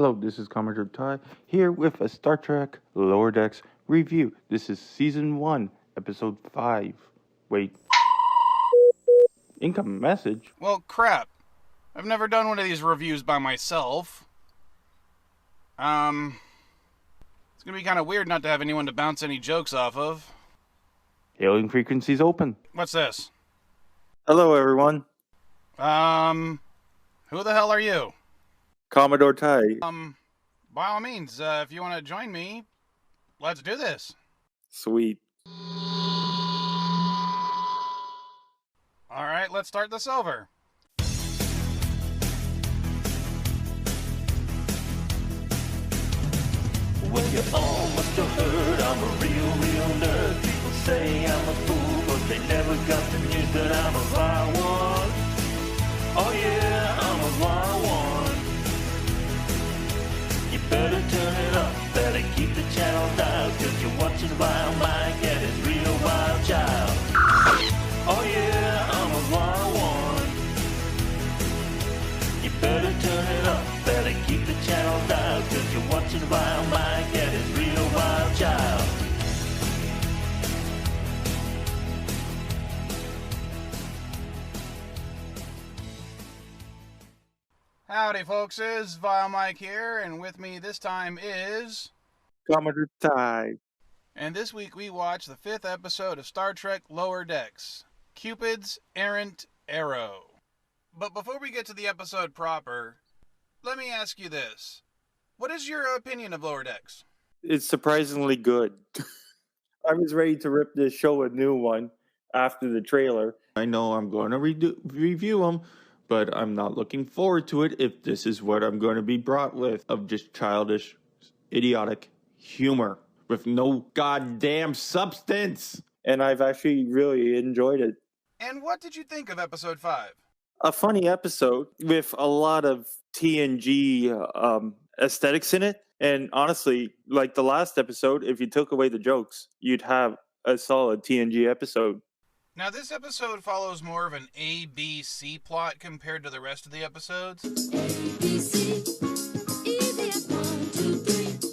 Hello, this is Commodore Ty here with a Star Trek Lower Decks review. This is Season 1, Episode 5. Wait. Incoming message? Well, crap. I've never done one of these reviews by myself. It's gonna be kind of weird not to have anyone to bounce any jokes off of. Hailing frequencies open. What's this? Hello, everyone. Who the hell are you? Commodore Ty. By all means, if you want to join me, let's do this. Sweet. Alright, let's start this over. Well, you all must have heard I'm a real nerd. People say I'm a fool, but they never got the news that I'm a fire one. Oh yeah, I'm a fire one. You better turn it up, better keep the channel dialed, cause you're watching Wild Mike and his real wild child. Oh yeah, I'm a fire one. You better turn it up, better keep the channel dialed, cause you're watching Wild Mike and his real wild child. Howdy, folks. It's Vile Mike here, and with me this time is... Commodore Ty. And this week we watch the 5th episode of Star Trek Lower Decks, Cupid's Errant Arrow. But before we get to the episode proper, let me ask you this. What is your opinion of Lower Decks? It's surprisingly good. I was ready to rip this show a new one after the trailer. I know I'm going to review them, but I'm not looking forward to it if this is what I'm going to be brought with, of just childish, idiotic humor with no goddamn substance. And I've actually really enjoyed it. And what did you think of episode 5? A funny episode with a lot of TNG aesthetics in it. And honestly, like the last episode, if you took away the jokes, you'd have a solid TNG episode. Now, this episode follows more of an A-B-C plot compared to the rest of the episodes. ABC, easy as 1, 2, 3.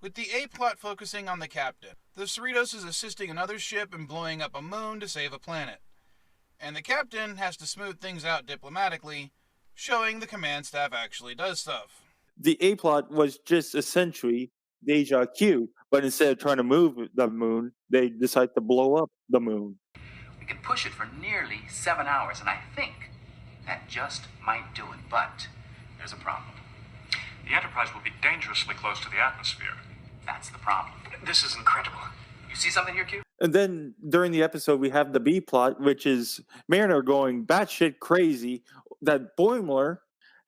With the A plot focusing on the captain. The Cerritos is assisting another ship in blowing up a moon to save a planet. And the captain has to smooth things out diplomatically, showing the command staff actually does stuff. The A plot was just essentially Deja Q, but instead of trying to move the moon, they decide to blow up the moon. We can push it for nearly 7 hours, and I think that just might do it. But there's a problem. The Enterprise will be dangerously close to the atmosphere. That's the problem. This is incredible. You see something here, Q? And then during the episode, we have the B plot, which is Mariner going batshit crazy that Boimler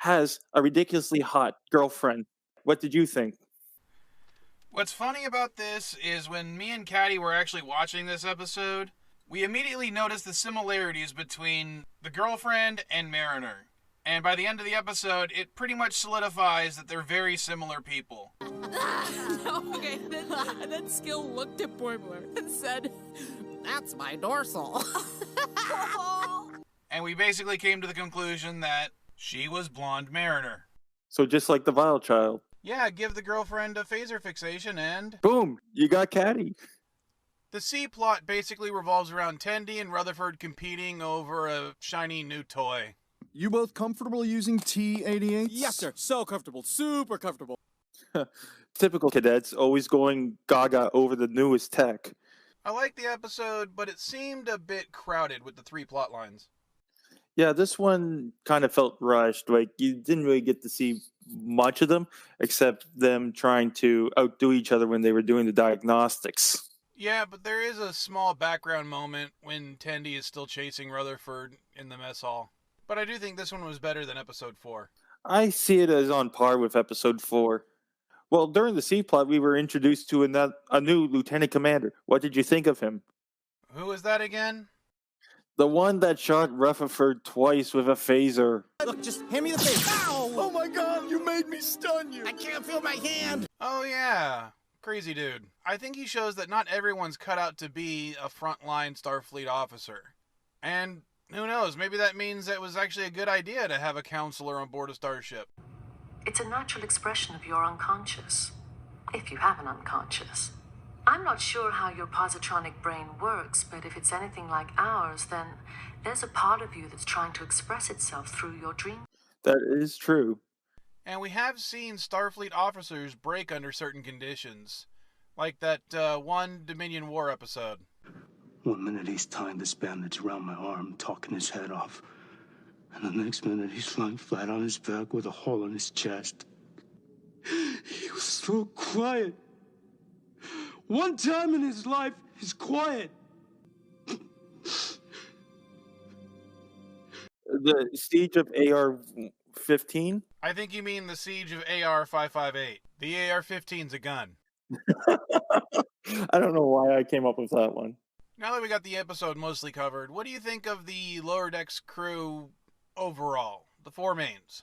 has a ridiculously hot girlfriend. What did you think? What's funny about this is when me and Caddy were actually watching this episode, we immediately noticed the similarities between the girlfriend and Mariner. And by the end of the episode, it pretty much solidifies that they're very similar people. No, okay, and then Skill looked at Boimler and said, "That's my dorsal." And we basically came to the conclusion that she was blonde Mariner. So just like the Vile Child. Yeah, give the girlfriend a phaser fixation and... Boom! You got Caddy. The C plot basically revolves around Tendi and Rutherford competing over a shiny new toy. You both comfortable using T-88s? Yes, sir. So comfortable. Super comfortable. Typical cadets, always going gaga over the newest tech. I liked the episode, but it seemed a bit crowded with the 3 plot lines. Yeah, this one kind of felt rushed. Like, you didn't really get to see much of them, except them trying to outdo each other when they were doing the diagnostics. Yeah, but there is a small background moment when Tendi is still chasing Rutherford in the mess hall. But I do think this one was better than episode 4. I see it as on par with episode 4. Well, during the C plot, we were introduced to a new lieutenant commander. What did you think of him? Who was that again? The one that shot Rutherford twice with a phaser. Look, just hand me the face. Ow! Oh my god, you made me stun you! I can't feel my hand. Oh yeah, crazy dude. I think he shows that not everyone's cut out to be a frontline Starfleet officer. And who knows, maybe that means it was actually a good idea to have a counselor on board a starship. It's a natural expression of your unconscious, if you have an unconscious. I'm not sure how your positronic brain works, but if it's anything like ours, then there's a part of you that's trying to express itself through your dream. That is true. And we have seen Starfleet officers break under certain conditions, like that one Dominion War episode. 1 minute he's tying this bandage around my arm, talking his head off. And the next minute he's lying flat on his back with a hole in his chest. He was so quiet. One time in his life, he's quiet. The Siege of AR-15? I think you mean the Siege of AR-558. The AR-15's a gun. I don't know why I came up with that one. Now that we got the episode mostly covered, what do you think of the Lower Decks crew overall? The four mains.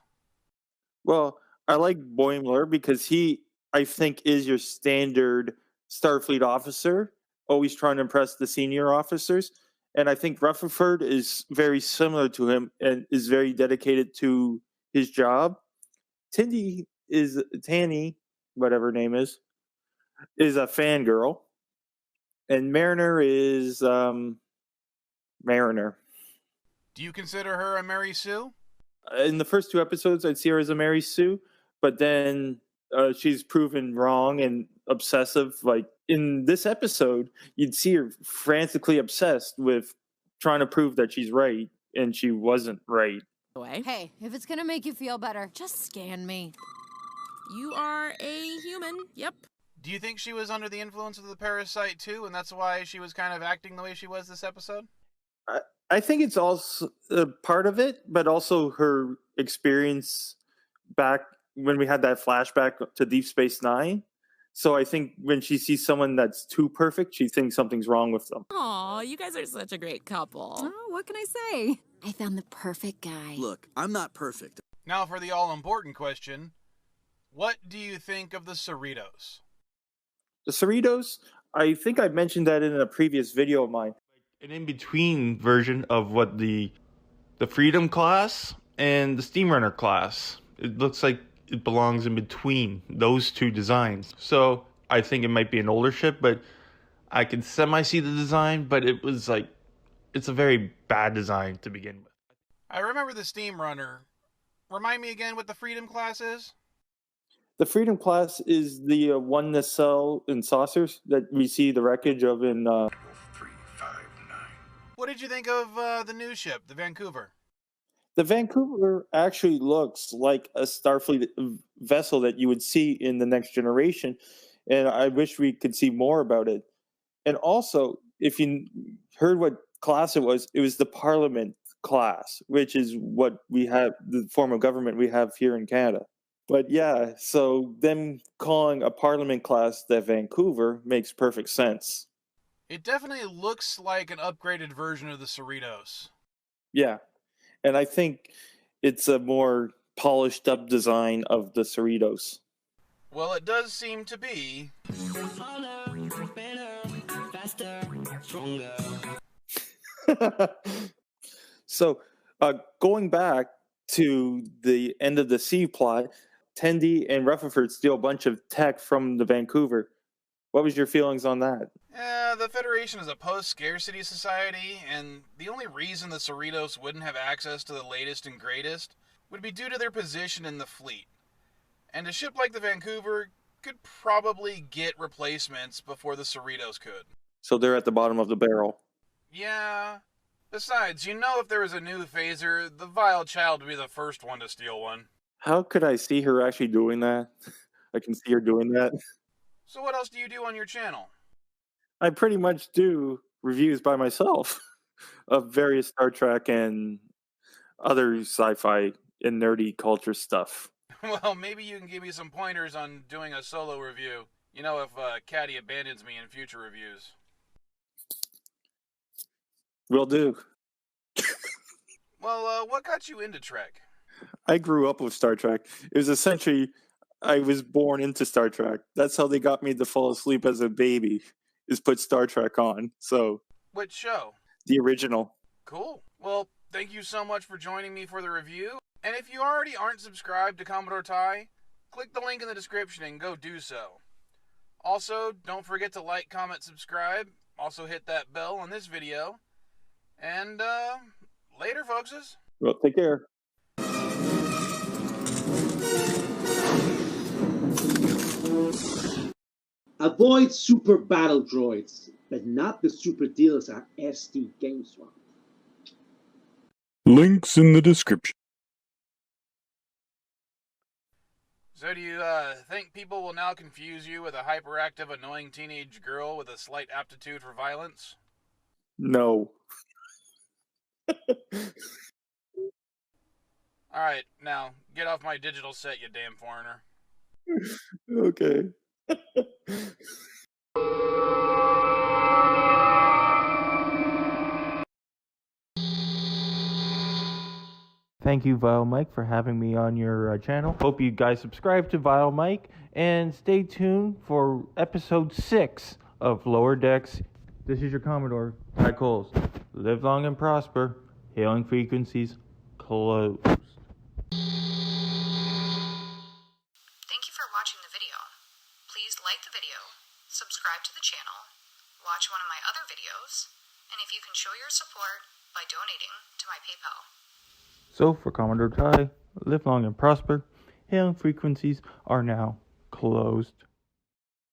Well, I like Boimler because he, I think, is your standard Starfleet officer, always trying to impress the senior officers. And I think Rutherford is very similar to him and is very dedicated to his job. Tanny, whatever her name is a fangirl. And Mariner is Mariner. Do you consider her a Mary Sue? In the first two episodes, I'd see her as a Mary Sue, but then she's proven wrong and obsessive. Like in this episode, you'd see her frantically obsessed with trying to prove that she's right, and she wasn't right. Hey, if it's gonna make you feel better, just scan me. You are a human. Yep. Do you think she was under the influence of the parasite too, and that's why she was kind of acting the way she was this episode? I think it's also part of it, but also her experience back when we had that flashback to Deep Space Nine. So I think when she sees someone that's too perfect, she thinks something's wrong with them. Aw, you guys are such a great couple. Oh, what can I say? I found the perfect guy. Look, I'm not perfect. Now for the all-important question. What do you think of the Cerritos? The Cerritos, I think I mentioned that in a previous video of mine. An in-between version of what the Freedom class and the Steamrunner class. It looks like it belongs in between those two designs. So I think it might be an older ship, but I can semi-see the design, but it was like, it's a very bad design to begin with. I remember the Steamrunner. Remind me again what the Freedom class is? The Freedom class is the one nacelle and saucers that we see the wreckage of in... 359. What did you think of the new ship, the Vancouver? The Vancouver actually looks like a Starfleet vessel that you would see in the Next Generation, and I wish we could see more about it. And also, if you heard what class it was the Parliament class, which is what we have, the form of government we have here in Canada. But yeah, so them calling a Parliament class the Vancouver makes perfect sense. It definitely looks like an upgraded version of the Cerritos. Yeah, and I think it's a more polished up design of the Cerritos. Well, it does seem to be. Harder, better, faster, stronger. So, going back to the end of the sea plot, Tendi and Rutherford steal a bunch of tech from the Vancouver. What was your feelings on that? The Federation is a post-scarcity society, and the only reason the Cerritos wouldn't have access to the latest and greatest would be due to their position in the fleet. And a ship like the Vancouver could probably get replacements before the Cerritos could. So they're at the bottom of the barrel. Yeah. Besides, if there was a new phaser, the Vile Child would be the first one to steal one. How could I see her actually doing that? I can see her doing that. So what else do you do on your channel? I pretty much do reviews by myself of various Star Trek and other sci-fi and nerdy culture stuff. Well, maybe you can give me some pointers on doing a solo review. If Caddy abandons me in future reviews. Will do. Well, what got you into Trek? I grew up with Star Trek. It was essentially, I was born into Star Trek. That's how they got me to fall asleep as a baby, is put Star Trek on. So, Which show? the original. Cool. Well, thank you so much for joining me for the review. And if you already aren't subscribed to Commodore Ty, click the link in the description and go do so. Also, don't forget to like, comment, subscribe. Also hit that bell on this video. And, later, folkses. Well, take care. Avoid super battle droids, but not the super deals at SD Games One. Links in the description. So do you think people will now confuse you with a hyperactive, annoying teenage girl with a slight aptitude for violence? No. Alright, now, get off my digital set, you damn foreigner. Okay. Thank you, Vile Mike, for having me on your channel. Hope you guys subscribe to Vile Mike and stay tuned for episode 6 of Lower Decks. This is your Commodore, Ty Coles. Live long and prosper. Hailing frequencies closed. Thank you for watching the video. Please like the video, subscribe to the channel, watch one of my other videos, and if you can show your support by donating to my PayPal. So, for Commodore Ty, live long and prosper. Hailing frequencies are now closed.